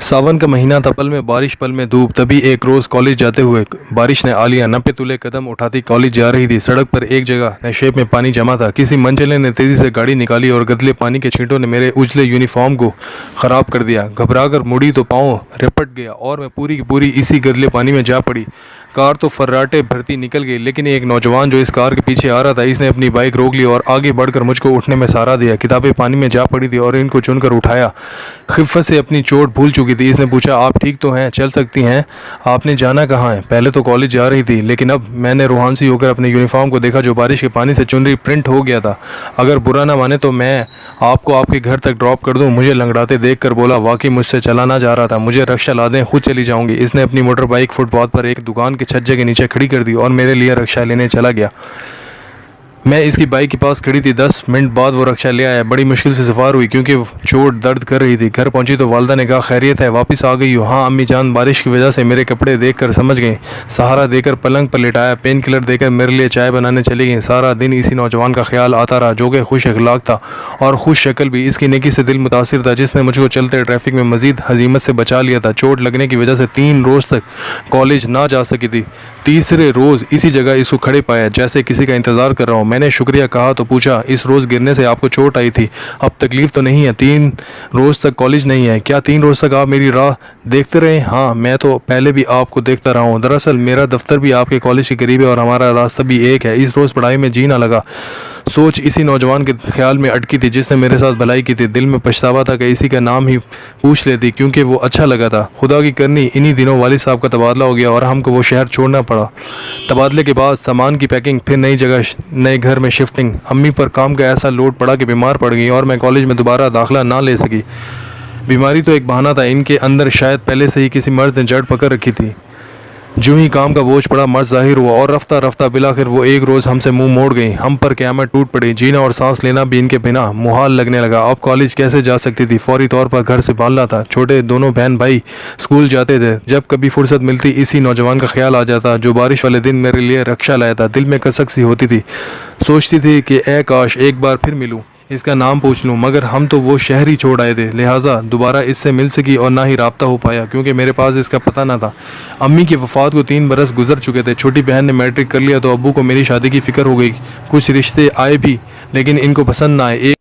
सावन का महीना था, पल में बारिश पल में धूप। तभी एक रोज़ कॉलेज जाते हुए बारिश ने आ लिया। नपे तुले कदम उठाती कॉलेज जा रही थी। सड़क पर एक जगह नशेब में पानी जमा था। किसी मनचले ने तेज़ी से गाड़ी निकाली और गदले पानी के छींटों ने मेरे उजले यूनिफॉर्म को ख़राब कर दिया। घबराकर मुड़ी तो पाँव रिपट गया और मैं पूरी की पूरी इसी गदले पानी में जा पड़ी। कार तो फर्राटे भरती निकल गई, लेकिन एक नौजवान जो इस कार के पीछे आ रहा था, इसने अपनी बाइक रोक ली और आगे बढ़कर मुझको उठने में सहारा दिया। किताबें पानी में जा पड़ी थी और इनको चुनकर उठाया। खिफ़्फ़त से अपनी चोट भूल चुकी थी। इसने पूछा, आप ठीक तो हैं? चल सकती हैं? आपने जाना कहाँ है? पहले तो कॉलेज जा रही थी, लेकिन अब मैंने रूहानसी होकर अपने यूनिफॉर्म को देखा जो बारिश के पानी से चुनरी प्रिंट हो गया था। अगर बुरा ना माने तो मैं आपको आपके घर तक ड्रॉप कर दूं। मुझे लंगड़ाते देख कर बोला, वाकई मुझसे चला ना जा रहा था। मुझे रक्षा ला दें, खुद चली जाऊंगी। इसने अपनी मोटर बाइक फुटपाथ पर एक दुकान के छज्जे के नीचे खड़ी कर दी और मेरे लिए रक्षा लेने चला गया। मैं इसकी बाइक के पास खड़ी थी। 10 मिनट बाद वो रक्षा ले आया। बड़ी मुश्किल से सवार हुई क्योंकि चोट दर्द कर रही थी। घर पहुंची तो वालदा ने कहा, खैरियत है? वापस आ गई हो? हाँ अम्मी जान। बारिश की वजह से मेरे कपड़े देखकर समझ गई। सहारा देकर पलंग पर लिटाया। पेन किलर देकर मेरे लिए चाय बनाने चली गई। सारा दिन इसी नौजवान का ख्याल आता रहा जो कि खुश अखलाक था और खुश शक्ल भी। इसकी नेकी से दिल मुतासिर था, जिसने मुझको चलते ट्रैफिक में मजीद हजीमत से बचा लिया था। चोट लगने की वजह से 3 रोज़ तक कॉलेज ना जा सकी थी। तीसरे रोज़ इसी जगह इसको खड़े पाया, जैसे किसी का इंतज़ार कर रहा हूँ। मैंने शुक्रिया कहा तो पूछा, इस रोज़ गिरने से आपको चोट आई थी, अब तकलीफ़ तो नहीं है? 3 रोज़ तक कॉलेज नहीं है? क्या 3 रोज़ तक आप मेरी राह देखते रहे? हाँ, मैं तो पहले भी आपको देखता रहा हूँ। दरअसल मेरा दफ्तर भी आपके कॉलेज के करीब है और हमारा रास्ता भी एक है। इस रोज़ पढ़ाई में जी ना लगा। सोच इसी नौजवान के ख्याल में अटकी थी जिसने मेरे साथ भलाई की थी। दिल में पछतावा था कि इसी का नाम ही पूछ लेती, क्योंकि वो अच्छा लगा था। खुदा की करनी, इन्हीं दिनों वालिद साहब का तबादला हो गया और हमको वो शहर छोड़ना पड़ा। तबादले के बाद सामान की पैकिंग, फिर नई जगह नए घर में शिफ्टिंग। अम्मी पर काम का ऐसा लोड पड़ा कि बीमार पड़ गई और मैं कॉलेज में दोबारा दाखिला ना ले सकी। बीमारी तो एक बहाना था, इनके अंदर शायद पहले से ही किसी मर्ज ने जड़ पकड़ रखी थी। जो ही काम का बोझ पड़ा, मर्ज जाहिर हुआ और रफ्ता रफ्ता बिलाखिर वो एक रोज़ हमसे मुंह मोड़ गई। हम पर क़यामत टूट पड़ी। जीना और सांस लेना भी इनके बिना मुहाल लगने लगा। अब कॉलेज कैसे जा सकती थी? फौरी तौर पर घर से भागना था। छोटे दोनों बहन भाई स्कूल जाते थे। जब कभी फुर्सत मिलती इसी नौजवान का ख्याल आ जाता जो बारिश वाले दिन मेरे लिए रक्षा लाया था। दिल में कसक सी होती थी। सोचती थी कि ए काश एक बार फिर मिलूँ, इसका नाम पूछ लूँ। मगर हम तो वो शहर ही छोड़ आए थे, लिहाजा दोबारा इससे मिल सकी और ना ही राब्ता हो पाया, क्योंकि मेरे पास इसका पता ना था। अम्मी की वफ़ात को 3 बरस गुजर चुके थे। छोटी बहन ने मैट्रिक कर लिया तो अब्बू को मेरी शादी की फ़िक्र हो गई। कुछ रिश्ते आए भी, लेकिन इनको पसंद ना आए।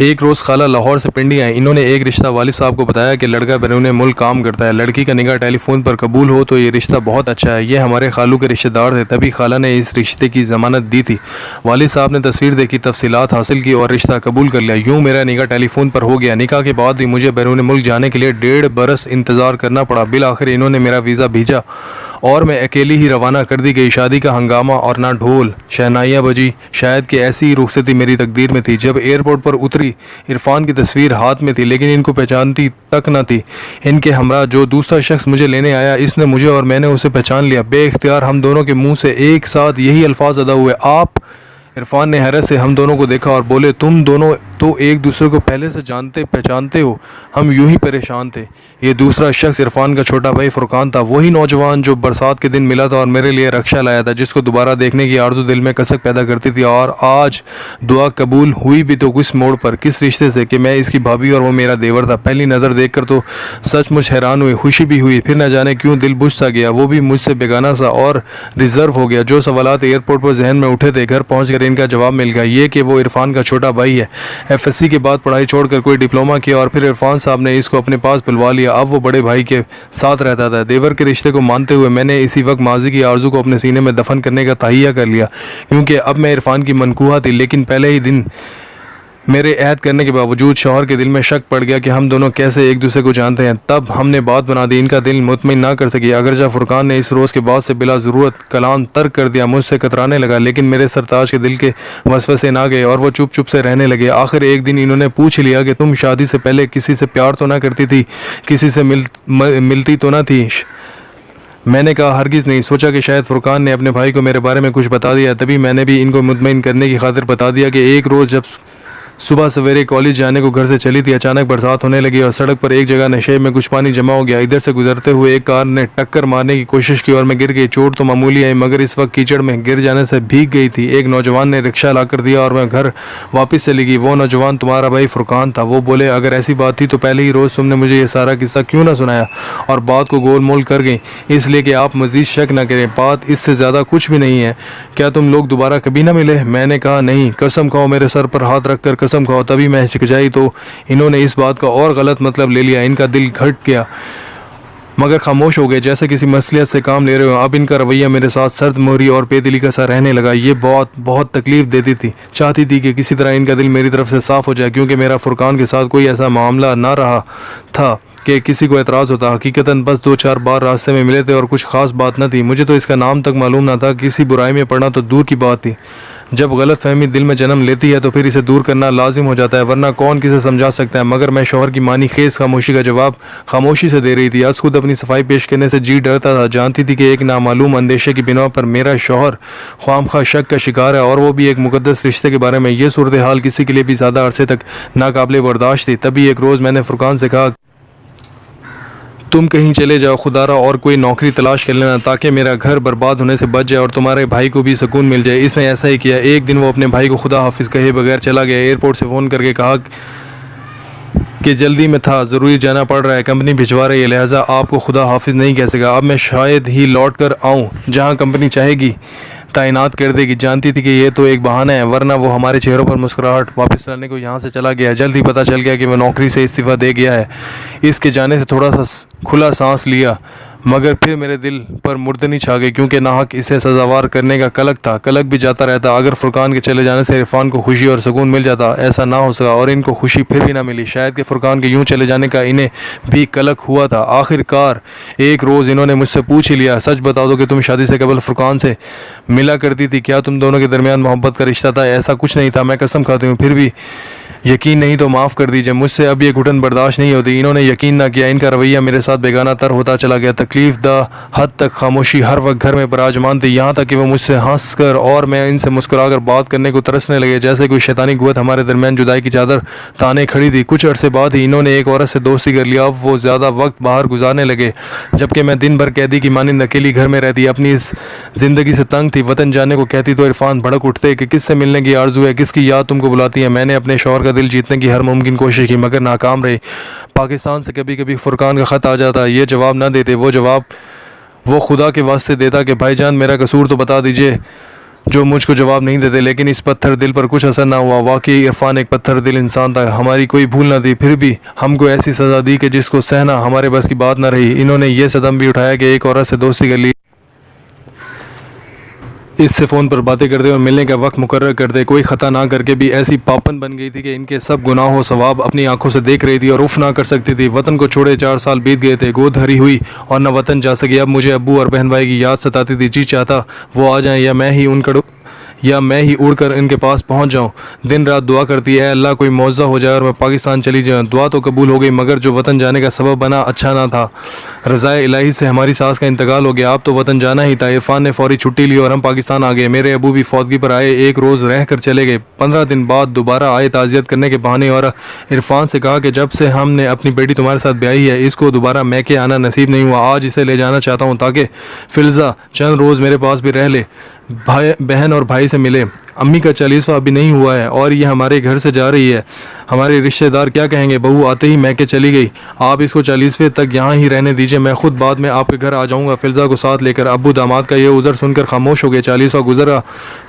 एक रोज़ खाला लाहौर से पिंडी आई। इन्होंने एक रिश्ता वालिद साहब को बताया कि लड़का बैरून मुल्क काम करता है। लड़की का निकाह टेलीफोन पर कबूल हो तो ये रिश्ता बहुत अच्छा है। ये हमारे खालू के रिश्तेदार थे, तभी खाला ने इस रिश्ते की ज़मानत दी थी। वालिद साहब ने तस्वीर देखी, तफसीलात हासिल की और रिश्ता कबूल कर लिया। यूँ मेरा निकाह टेलीफोन पर हो गया। निकाह के बाद भी मुझे बैरून मुल्क जाने के लिए 1.5 बरस इंतज़ार करना पड़ा। बिल आखिर इन्होंने मेरा वीज़ा भेजा और मैं अकेली ही रवाना कर दी गई। शादी का हंगामा और ना ढोल शहनाइयाँ बजी। शायद कि ऐसी ही रुखसती मेरी तकदीर में थी। जब एयरपोर्ट पर उतरी, इरफान की तस्वीर हाथ में थी, लेकिन इनको पहचानती तक न थी। इनके हमरा जो दूसरा शख्स मुझे लेने आया, इसने मुझे और मैंने उसे पहचान लिया। बेइख्तियार हम दोनों के मुंह से एक साथ यही अल्फाज अदा हुए, आप। इरफान ने हैरत से हम दोनों को देखा और बोले, तुम दोनों तो एक दूसरे को पहले से जानते पहचानते हो? हम यूं ही परेशान थे। ये दूसरा शख्स इरफान का छोटा भाई फुरकान था, वही नौजवान जो बरसात के दिन मिला था और मेरे लिए रक्षा लाया था, जिसको दोबारा देखने की आरज़ू दिल में कसक पैदा करती थी। और आज दुआ कबूल हुई भी तो किस मोड़ पर, किस रिश्ते से कि मैं इसकी भाभी और वो मेरा देवर था। पहली नज़र देखकर तो सचमुच हैरान हुई, खुशी भी हुई, फिर न जाने क्यों दिल बुझ सा गया। वो भी मुझसे बेगाना सा और रिजर्व हो गया। जो सवालात एयरपोर्ट पर जहन में उठे थे, घर पहुँच कर इनका जवाब मिल गया। ये कि वो इरफान का छोटा भाई है। एफएससी के बाद पढ़ाई छोड़कर कोई डिप्लोमा किया और फिर इरफान साहब ने इसको अपने पास बुलवा लिया। अब वो बड़े भाई के साथ रहता था। देवर के रिश्ते को मानते हुए मैंने इसी वक्त माजी की आरज़ू को अपने सीने में दफन करने का तहिया कर लिया, क्योंकि अब मैं इरफान की मनकूहा थी। लेकिन पहले ही दिन मेरे ऐद करने के बावजूद शौहर के दिल में शक पड़ गया कि हम दोनों कैसे एक दूसरे को जानते हैं। तब हमने बात बना दी। इनका दिल मुतमिन ना कर सकी। अगरचा फुरकान ने इस रोज़ के बाद से बिला ज़रूरत कलाम तर्क कर दिया। मुझसे कतराने लगा, लेकिन मेरे सरताज के दिल के वसवसे ना गए और वो चुप चुप से रहने लगे। आखिर एक दिन इन्होंने पूछ लिया कि तुम शादी से पहले किसी से प्यार तो ना करती थी, किसी से मिलती तो ना थी? मैंने कहा, हरगिज़ नहीं। सोचा कि शायद फुरकान ने अपने भाई को मेरे बारे में कुछ बता दिया। तभी मैंने भी इनको मुतमईन करने की खातिर बता दिया कि एक रोज़ जब सुबह सवेरे कॉलेज जाने को घर से चली थी, अचानक बरसात होने लगी और सड़क पर एक जगह नशे में कुछ पानी जमा हो गया। इधर से गुजरते हुए एक कार ने टक्कर मारने की कोशिश की और मैं गिर गई। चोट तो मामूली आई, मगर इस वक्त कीचड़ में गिर जाने से भीग गई थी। एक नौजवान ने रिक्शा ला कर दिया और मैं घर वापस चली गई। वो नौजवान तुम्हारा भाई फुरकान था। वो बोले, अगर ऐसी बात थी तो पहले ही रोज़ तुमने मुझे ये सारा किस्सा क्यों ना सुनाया और बात को गोलमोल कर गई, इसलिए कि आप मज़ीद शक ना करें। बात इससे ज़्यादा कुछ भी नहीं है। क्या तुम लोग दोबारा कभी ना मिले? मैंने कहा, नहीं। कसम खाओ। मेरे सर पर हाथ रखकर कसम खाओ। तभी मैं हिचकिचाई तो इन्होंने इस बात का और गलत मतलब ले लिया। इनका दिल घट गया मगर खामोश हो गए, जैसे किसी मसलियत से काम ले रहे हो। अब इनका रवैया मेरे साथ सर्द मोहरी और बेदिली का सा रहने लगा। ये बहुत तकलीफ़ देती थी। चाहती थी कि किसी तरह इनका दिल मेरी तरफ से साफ़ हो जाए, क्योंकि मेरा फुरकान के साथ कोई ऐसा मामला ना रहा था कि किसी को एतराज़ होता। हकीकतन बस 2-4 बार रास्ते में मिले थे और कुछ ख़ास बात न थी। मुझे तो इसका नाम तक मालूम ना था। किसी बुराई में पड़ना तो दूर की बात थी। जब गलत फहमी दिल में जन्म लेती है तो फिर इसे दूर करना लाजिम हो जाता है, वरना कौन किसे समझा सकता है। मगर मैं शौहर की मानी खेज खामोशी का जवाब खामोशी से दे रही थी। आज खुद अपनी सफाई पेश करने से जी डरता था। जानती थी कि एक नामालूम अंदेशे की बिना पर मेरा शौहर ख्वामखा शक का शिकार है, और वो भी एक मुकद्दस रिश्ते के बारे में। ये सूरत हाल किसी के लिए भी ज़्यादा अरसे तक नाकाबिले बर्दाश्त थी। तभी एक रोज़ मैंने फुरकान से कहा, तुम कहीं चले जाओ खुदारा और कोई नौकरी तलाश कर लेना, ताकि मेरा घर बर्बाद होने से बच जाए और तुम्हारे भाई को भी सुकून मिल जाए। इसने ऐसा ही किया। एक दिन वो अपने भाई को खुदा हाफिज़ कहे बगैर चला गया। एयरपोर्ट से फ़ोन करके कहा कि जल्दी में था, ज़रूरी जाना पड़ रहा है, कंपनी भिजवा रही है, लिहाजा आपको खुदा हाफिज़ नहीं कह सका। अब मैं शायद ही लौट कर आऊँ, जहाँ कंपनी चाहेगी तैनात कर देगी। जानती थी कि ये तो एक बहाना है, वरना वो हमारे चेहरों पर मुस्कुराहट वापस लाने को यहाँ से चला गया। जल्द ही पता चल गया कि वह नौकरी से इस्तीफ़ा दे गया है। इसके जाने से थोड़ा सा खुला सांस लिया, मगर फिर मेरे दिल पर मुर्दनी छा गई, क्योंकि नाहक इसे सजावार करने का कलक था। कलक भी जाता रहता। अगर फुरकान के चले जाने से इरफान को खुशी और सुकून मिल जाता, ऐसा ना हो सका और इनको खुशी फिर भी ना मिली। शायद कि फुरकान के यूं चले जाने का इन्हें भी कलक हुआ था। आखिरकार एक रोज़ इन्होंने मुझसे पूछ ही लिया, सच बता दो कि तुम शादी से कबल फुरकान से मिला करती थी? क्या तुम दोनों के दरमियान मोहब्बत का रिश्ता था? ऐसा कुछ नहीं था, मैं कसम खाती हूँ। फिर भी यकीन नहीं तो माफ़ कर दीजिए, मुझसे अब ये घुटन बर्दाश्त नहीं होती। इन्होंने यकीन ना किया। इनका रवैया मेरे साथ बेगाना तर होता चला गया। तकलीफ दा हद तक खामोशी हर वक्त घर में बराजमान थी, यहाँ तक कि वो मुझसे हंस कर और मैं इनसे मुस्कुराकर बात करने को तरसने लगे, जैसे कोई शैतानी कुव्वत हमारे दरमियान जुदाई की चादर ताने खड़ी थी। कुछ अरसे बाद ही इन्होंने एक औरत से दोस्ती कर लिया। अब वो ज़्यादा वक्त बाहर गुजारने लगे, जबकि मैं दिन भर कैदी की मानिंद अकेली घर में रहती। अपनी इस ज़िंदगी से तंग थी। वतन जाने को कहती तो इरफान भड़क उठते कि किससे मिलने की आरज़ू है, किसकी याद तुमको बुलाती है। मैंने अपने शौहर का दिल जीतने की हर मुमकिन कोशिश की, मगर नाकाम रही। पाकिस्तान से कभी कभी फुरकान का ख़त आ जाता, ये जवाब ना देते। वो जवाब वो खुदा के वास्ते देता कि भाईजान मेरा कसूर तो बता दीजिए, जो मुझको जवाब नहीं देते। लेकिन इस पत्थर दिल पर कुछ असर ना हुआ। वाकई इरफान एक पत्थर दिल इंसान था, हमारी कोई भूल ना थी। फिर भी हमको ऐसी सज़ा दी कि जिसको सहना हमारे बस की बात ना रही। इन्होंने ये सदम भी उठाया कि एक औरत से दोस्ती कर ली, इससे फ़ोन पर बातें करते और मिलने का वक्त मुकर्रर करते। कोई ख़ता ना करके भी ऐसी पापन बन गई थी कि इनके सब गुनाह व सवाब अपनी आंखों से देख रही थी और उफ ना कर सकती थी। वतन को छोड़े 4 साल बीत गए थे, गोद हरी हुई और न वतन जा सकी। अब मुझे अब्बू और बहन भाई की याद सताती थी। जी चाहता वो आ जाएं या मैं ही उड़कर इनके पास पहुंच जाऊं। दिन रात दुआ करती है, अल्लाह कोई मौज़ा हो जाए और मैं पाकिस्तान चली जाऊं। दुआ तो कबूल हो गई, मगर जो वतन जाने का सबब बना अच्छा ना था। रज़ाए इलाही से हमारी सास का इंतकाल हो गया। अब तो वतन जाना ही था। इरफान ने फौरी छुट्टी ली और हम पाकिस्तान आ गए। मेरे अबू भी फौतगी पर आए, एक रोज़ रह कर चले गए। 15 दिन बाद दोबारा आए ताज़ियत करने के बहाने, और इरफान से कहा कि जब से हमने अपनी बेटी तुम्हारे साथ ब्याही है, इसको दोबारा मैके आना नसीब नहीं हुआ। आज इसे ले जाना चाहता हूँ ताकि फ़िल्ज़ा चंद रोज़ मेरे पास भी रह ले, भाई बहन और भाई से मिले। अम्मी का 40वां अभी नहीं हुआ है और ये हमारे घर से जा रही है। हमारे रिश्तेदार क्या कहेंगे? बहू आते ही मैके चली गई। आप इसको 40वें तक यहाँ ही रहने दीजिए, मैं खुद बाद में आपके घर आ जाऊँगा फ़िल्ज़ा को साथ लेकर। अब्बू दामाद का ये उज़र सुनकर खामोश हो गए। 40वां गुजरा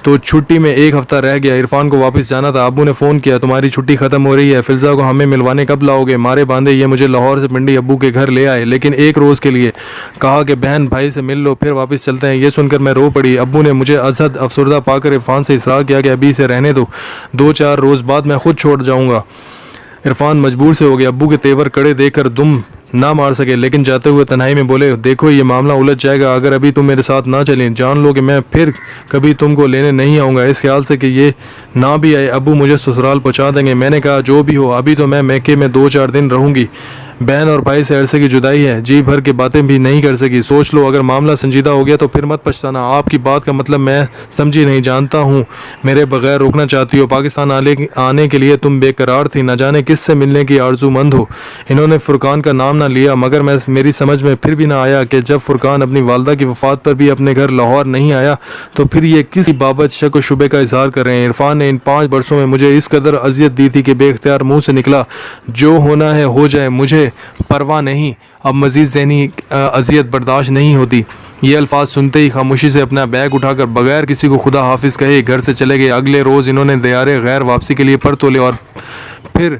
तो छुट्टी में 1 हफ़्ता रह गया। इरफान को वापस जाना था। अब्बू ने फ़ोन किया, तुम्हारी छुट्टी ख़त्म हो रही है, फ़िल्ज़ा को हमें मिलवाने कब लाओगे? मारे बांधे ये मुझे लाहौर से पिंडी अब्बू के घर ले आए, लेकिन एक रोज़ के लिए। कहा कि बहन भाई से मिल लो, फिर वापस चलते हैं। ये सुनकर मैं रो पड़ी। अब्बू ने मुझे अजहद अफसरदा पाकर इरफान से इसरार किया कि अभी से रहने दो, 2-4 रोज़ बाद मैं खुद छोड़ जाऊंगा। इरफान मजबूर से हो गया। अब्बू के तेवर कड़े देकर दुम ना मार सके, लेकिन जाते हुए तन्हाई में बोले, देखो ये मामला उलझ जाएगा अगर अभी तुम मेरे साथ ना चलें। जान लो कि मैं फिर कभी तुमको लेने नहीं आऊँगा, इस ख्याल से कि ये ना भी आए अब्बू मुझे ससुराल पहुँचा देंगे। मैंने कहा जो भी हो, अभी तो मैं मैके में 2-4 दिन रहूँगी। बहन और भाई से अरसे की जुदाई है, जी भर के बातें भी नहीं कर सकी। सोच लो, अगर मामला संजीदा हो गया तो फिर मत पछताना। आपकी बात का मतलब मैं समझी नहीं, जानता हूँ मेरे बगैर रुकना चाहती हो। पाकिस्तान आने के लिए तुम बेकरार थी, न जाने किससे मिलने की आरजूमंद हो। इन्होंने फुरकान का नाम ना लिया, मगर मेरी समझ में फिर भी ना आया कि जब फुरकान अपनी वालदा की वफ़ात पर भी अपने घर लाहौर नहीं आया तो फिर ये किस बाबत शक व शुबे का इजहार कर रहे हैं। इरफान ने इन 5 बरसों में मुझे इस कदर अजियत दी थी कि बेख्तियार मुंह से निकला, जो होना है हो जाए, मुझे परवाह नहीं, अब मज़ीद ज़हनी अजियत बर्दाश्त नहीं होती। ये अल्फाज सुनते ही खामोशी से अपना बैग उठाकर बगैर किसी को खुदा हाफिज़ कहे घर से चले गए। अगले रोज़ इन्होंने दियारे गैर वापसी के लिए पर तोले और फिर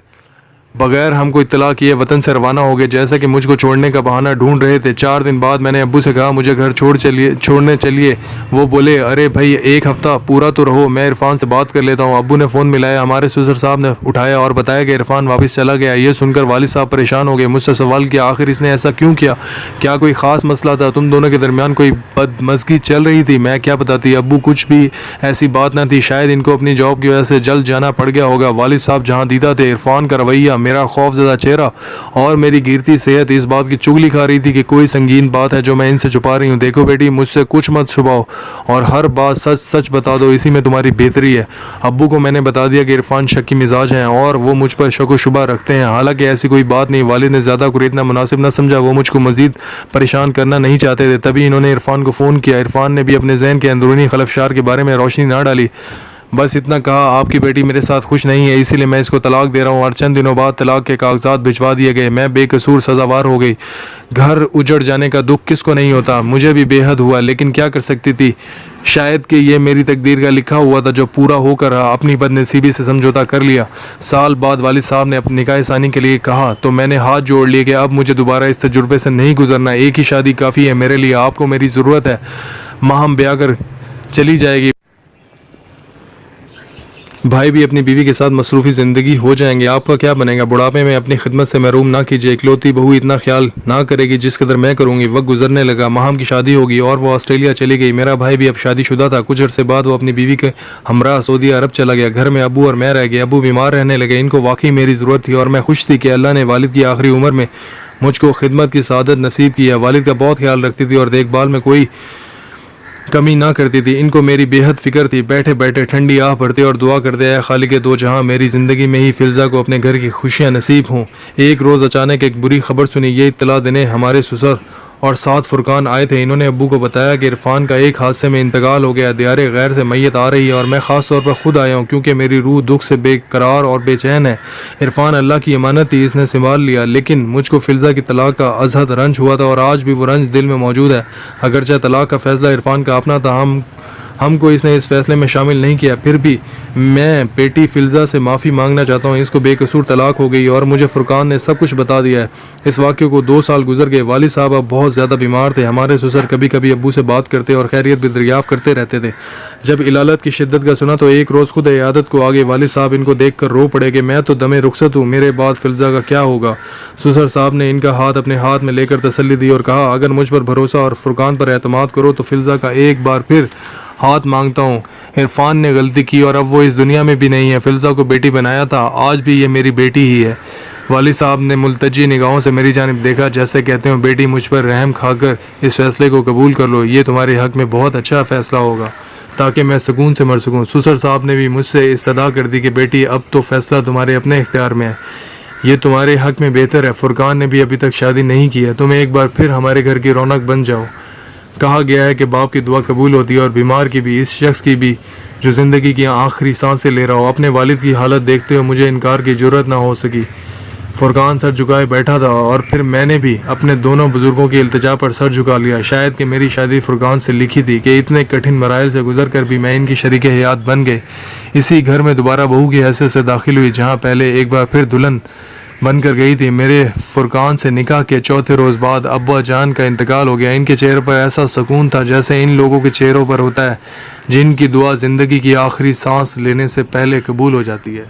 बगैर हमको इत्तला किए वतन से रवाना हो गए, जैसा कि मुझको छोड़ने का बहाना ढूंढ रहे थे। 4 दिन बाद मैंने अब्बू से कहा मुझे घर छोड़ने चलिए। वो बोले अरे भाई 1 हफ़्ता पूरा तो रहो, मैं इरफान से बात कर लेता हूँ। अब्बू ने फ़ोन मिलाया, हमारे ससुर साहब ने उठाया और बताया कि इरफान वापस चला गया। ये सुनकर वालिद साहब परेशान हो गए, मुझसे सवाल किया आखिर इसने ऐसा क्यों किया, क्या कोई ख़ास मसला था, तुम दोनों के दरमियान कोई बदमज़गी चल रही थी। मैं क्या बताती अब्बू, कुछ भी ऐसी बात ना थी, शायद इनको अपनी जॉब की वजह से जल्द जाना पड़ गया होगा। वालिद साहब जहाँ दीदा थे, इरफान का रवैया, मेरा खौफज़दा चेहरा और मेरी गिरती सेहत इस बात की चुगली खा रही थी कि कोई संगीन बात है जो मैं इनसे छुपा रही हूँ। देखो बेटी, मुझसे कुछ मत छुपाओ और हर बात सच सच बता दो, इसी में तुम्हारी बेहतरी है। अब्बू को मैंने बता दिया कि इरफान शक्की मिजाज हैं और वो मुझ पर शक व शुबा रखते हैं। हालांकि ऐसी कोई बात नहीं, वालिद ने ज़्यादा कुरेदना मुनासिब न समझा, वो मुझको मज़ीद परेशान करना नहीं चाहते थे। तभी इन्होंने इरफान को फ़ोन किया। इरफान ने भी अपने जहन के अंदरूनी खलफशार के बारे में रोशनी ना डाली, बस इतना कहा आपकी बेटी मेरे साथ खुश नहीं है, इसीलिए मैं इसको तलाक दे रहा हूँ। और चंद दिनों बाद तलाक के कागजात भिजवा दिए गए। मैं बेकसूर सजावार हो गई। घर उजड़ जाने का दुख किसको नहीं होता, मुझे भी बेहद हुआ, लेकिन क्या कर सकती थी। शायद कि ये मेरी तकदीर का लिखा हुआ था जो पूरा होकर रहा। अपनी बदनसीबी से समझौता कर लिया। साल बाद वालिद साहब ने अपनी निकाह सानी के लिए कहा तो मैंने हाथ जोड़ लिए कि अब मुझे दोबारा इस तजुर्बे से नहीं गुजरना, एक ही शादी काफ़ी है मेरे लिए, आपको मेरी ज़रूरत है। माँ हम ब्याह कर चली जाएगी, भाई भी अपनी बीवी के साथ मसरूफ़ी ज़िंदगी हो जाएंगे, आपका क्या बनेगा। बुढ़ापे में अपनी खिदमत से महरूम ना कीजिए, इकलौती बहू इतना ख्याल ना करेगी जिस कदर मैं करूँगी। वक्त गुजरने लगा, माहम की शादी होगी और वो ऑस्ट्रेलिया चली गई। मेरा भाई भी अब शादीशुदा था। कुछ अर्से बाद वो अपनी बीवी के हमरा सऊदी अरब चला गया। घर में अबू और मैं रह गए। अबू बीमार रहने लगे। इनको वाकई मेरी ज़रूरत थी और मैं खुश थी कि अल्लाह ने वालिद की आखिरी उम्र में मुझको खिदमत की सादत नसीब की है। वालिद का बहुत ख्याल रखती थी और देखभाल में कोई कमी ना करती थी। इनको मेरी बेहद फिक्र थी। बैठे बैठे ठंडी आह भरते और दुआ करते आए खालिक दो जहां मेरी ज़िंदगी में ही फिल्ज़ा को अपने घर की खुशियां नसीब हों। एक रोज़ अचानक एक बुरी खबर सुनी। ये इत्तला देने हमारे ससुर और साथ फुरकान आए थे। इन्होंने अब्बू को बताया कि इरफान का एक हादसे में इंतकाल हो गया, दियारे गैर से मैयत आ रही है और मैं ख़ास तौर पर ख़ुद आया हूँ क्योंकि मेरी रूह दुख से बेकरार और बेचैन है। इरफान अल्लाह की अमानत थी, इसने संभाल लिया, लेकिन मुझको फिल्ज़ा की तलाक का अजहद रंज हुआ था और आज भी वो रंज दिल में मौजूद है। अगरचे तलाक का फ़ैसला इरफान का अपना था, हमको इसने इस फैसले में शामिल नहीं किया, फिर भी मैं बेटी फिल्ज़ा से माफ़ी मांगना चाहता हूँ। इसको बेकसूर तलाक हो गई और मुझे फुरकान ने सब कुछ बता दिया है। इस वाक़े को 2 साल गुजर गए। वालिद साहब अब बहुत ज़्यादा बीमार थे। हमारे ससुर कभी कभी अब्बू से बात करते और खैरियत भी दरियाफ़्त करते रहते थे। जब इलालत की शिद्दत का सुना तो एक रोज़ खुद इयादत को आगे। वालिद साहब इनको देख कर रो पड़े कि मैं तो दमे रुखसत हूँ, मेरे बाद फिल्ज़ा का क्या होगा। ससुर साहब ने इनका हाथ अपने हाथ में लेकर तसल्ली दी और कहा अगर मुझ पर भरोसा और फुरकान पर एतमाद करो तो फिल्ज़ा का एक बार फिर हाथ मांगता हूँ। इरफान ने गलती की और अब वो इस दुनिया में भी नहीं है। फिल्ज़ा को बेटी बनाया था, आज भी ये मेरी बेटी ही है। वालिद साहब ने मुल्तजी निगाहों से मेरी जानिब देखा, जैसे कहते हो बेटी मुझ पर रहम खाकर इस फैसले को कबूल कर लो, ये तुम्हारे हक़ में बहुत अच्छा फ़ैसला होगा ताकि मैं सुकून से मर सकूँ। ससुर साहब ने भी मुझसे इस्तदा कर दी कि बेटी अब तो फ़ैसला तुम्हारे अपने इख्तियार में है, ये तुम्हारे हक़ में बेहतर है। फुरकान ने भी अभी तक शादी नहीं की है, तुम एक बार फिर हमारे घर की रौनक बन जाओ। कहा गया है कि बाप की दुआ कबूल होती है और बीमार की भी, इस शख्स की भी जो ज़िंदगी की आखिरी सांसें ले रहा हो। अपने वालिद की हालत देखते हुए मुझे इनकार की ज़रूरत ना हो सकी। फुरकान सर झुकाए बैठा था और फिर मैंने भी अपने दोनों बुज़ुर्गों की इल्तिजा पर सर झुका लिया। शायद कि मेरी शादी फुरकान से लिखी थी कि इतने कठिन मराइल से गुजर कर भी मैं इनकी शरीक हयात बन गई। इसी घर में दोबारा बहू की हैसियत से दाखिल हुई जहाँ पहले एक बार फिर दुल्हन बनकर गई थी। मेरे फुरकान से निकाह के चौथे रोज़ बाद अब्बा जान का इंतकाल हो गया। इनके चेहरे पर ऐसा सुकून था जैसे इन लोगों के चेहरों पर होता है जिनकी दुआ ज़िंदगी की आखिरी सांस लेने से पहले कबूल हो जाती है।